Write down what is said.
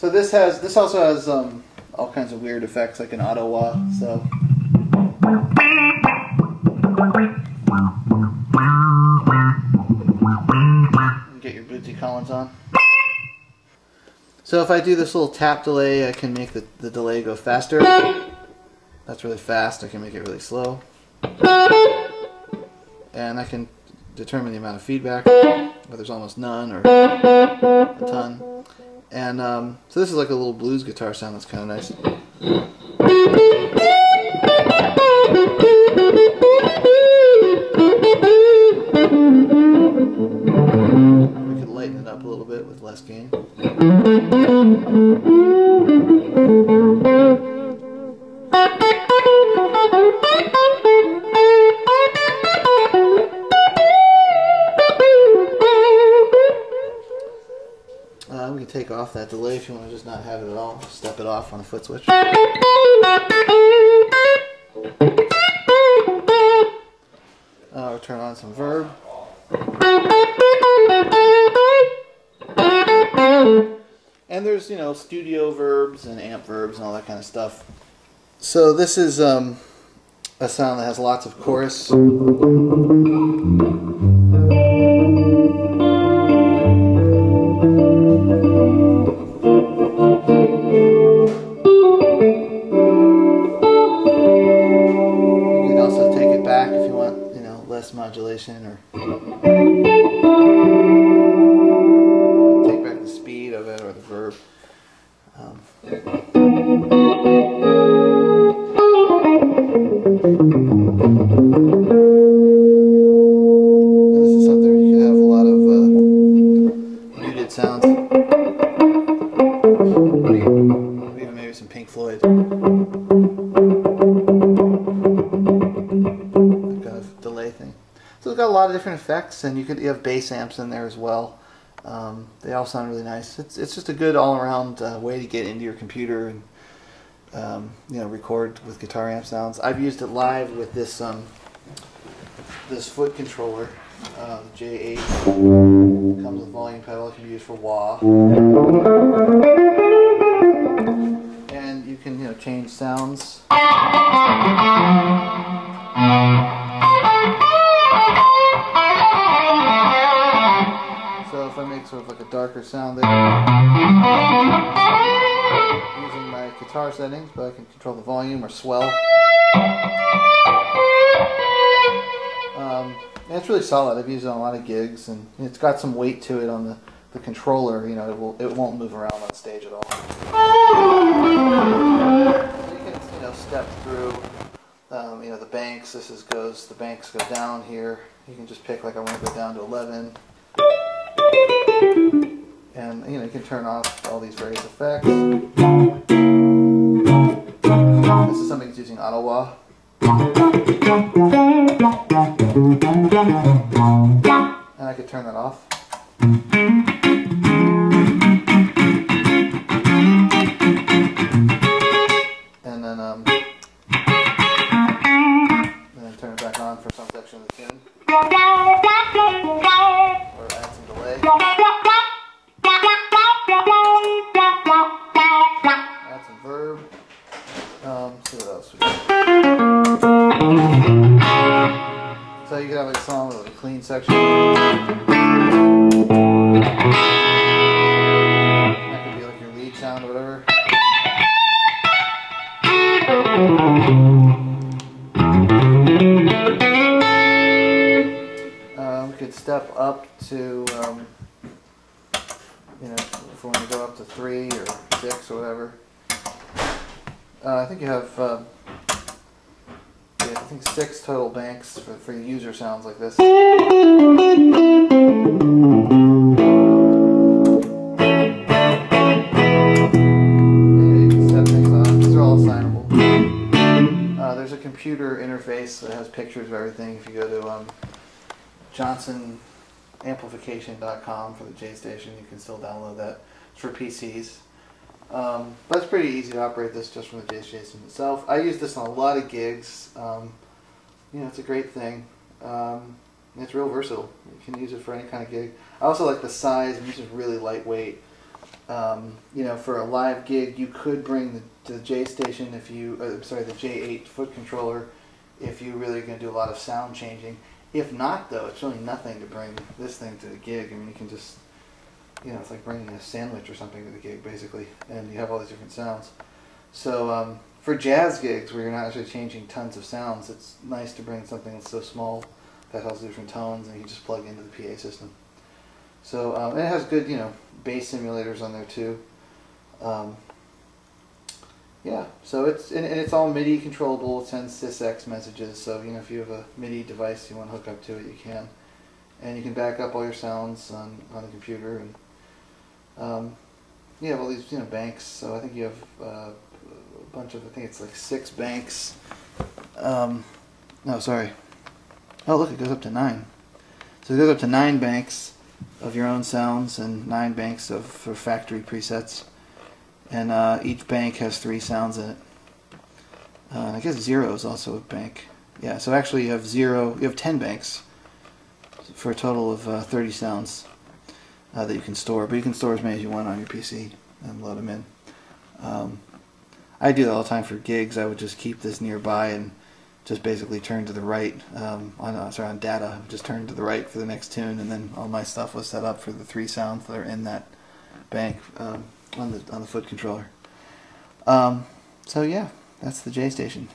So this also has all kinds of weird effects like an auto wah. So get your Bootsy Collins on. So if I do this little tap delay, I can make the delay go faster. That's really fast. I can make it really slow. And I can determine the amount of feedback, whether there's almost none or a ton. And so this is like a little blues guitar sound that's kind of nice. We could lighten it up a little bit with less gain. We can take off that delay if you want to just not have it at all. Step it off on a foot switch. We'll turn on some verb. And there's, you know, studio verbs and amp verbs and all that kind of stuff. So this is a sound that has lots of chorus. Modulation, or take back the speed of it or the verb. This is something where you can have a lot of muted sounds. Even maybe some Pink Floyd. So it's got a lot of different effects, and you have bass amps in there as well. They all sound really nice. It's just a good all-around way to get into your computer and you know, record with guitar amp sounds. I've used it live with this this Footcontroller, the J8. It comes with a volume pedal. It can be used for wah, and you can, you know, change sounds. So if I make sort of like a darker sound there, using my guitar settings, but I can control the volume or swell. And it's really solid. I've used it on a lot of gigs, and it's got some weight to it on the controller. You know, it won't move around on stage at all. So you can, you know, step through. You know, the banks. The banks go down here. You can just pick, like, I want to go down to 11. And, you know, you can turn off all these various effects. This is something that's using auto wah. And I could turn that off. And then turn it back on for some section of the tune. Or add some delay. Add some verb. See what else we got. So you can have like a song with a clean section. That could be like your lead sound or whatever. We could step up to, you know, if we want to go up to 3 or 6 or whatever. I think you have, I think 6 total banks for user sounds like this. You can set things on. These are all assignable. There's a computer interface that has pictures of everything. If you go to johnsonamplification.com for the J Station, you can still download that. It's for PCs. But it's pretty easy to operate this just from the J Station itself. I use this on a lot of gigs. You know, it's a great thing. It's real versatile. You can use it for any kind of gig. I also like the size. This is really lightweight. You know, for a live gig, you could bring the J station if you, sorry, the J8 foot controller if you really are going to do a lot of sound changing. If not, though, it's really nothing to bring this thing to the gig. I mean, you can just, you know, it's like bringing a sandwich or something to the gig, basically, and you have all these different sounds. So for jazz gigs where you're not actually changing tons of sounds, it's nice to bring something that's so small that has different tones, and you can just plug into the PA system. So and it has good, you know, bass simulators on there too. Yeah, so it's and it's all MIDI controllable. It sends sysx messages, so you know, if you have a MIDI device you want to hook up to it, you can, and you can back up all your sounds on the computer, and you have all these, you know, banks. So I think you have a bunch of, I think it's like 6 banks. No, sorry. Oh, look, it goes up to 9. So it goes up to 9 banks of your own sounds and 9 banks for factory presets. And each bank has 3 sounds in it. I guess 0 is also a bank. Yeah, so actually you have 10 banks for a total of 30 sounds that you can store. But you can store as many as you want on your PC and load them in. I do that all the time for gigs. I would just keep this nearby and just basically turn to the right on data. Just turn to the right for the next tune, and then all my stuff was set up for the 3 sounds that are in that bank on the foot controller. So yeah, that's the J station.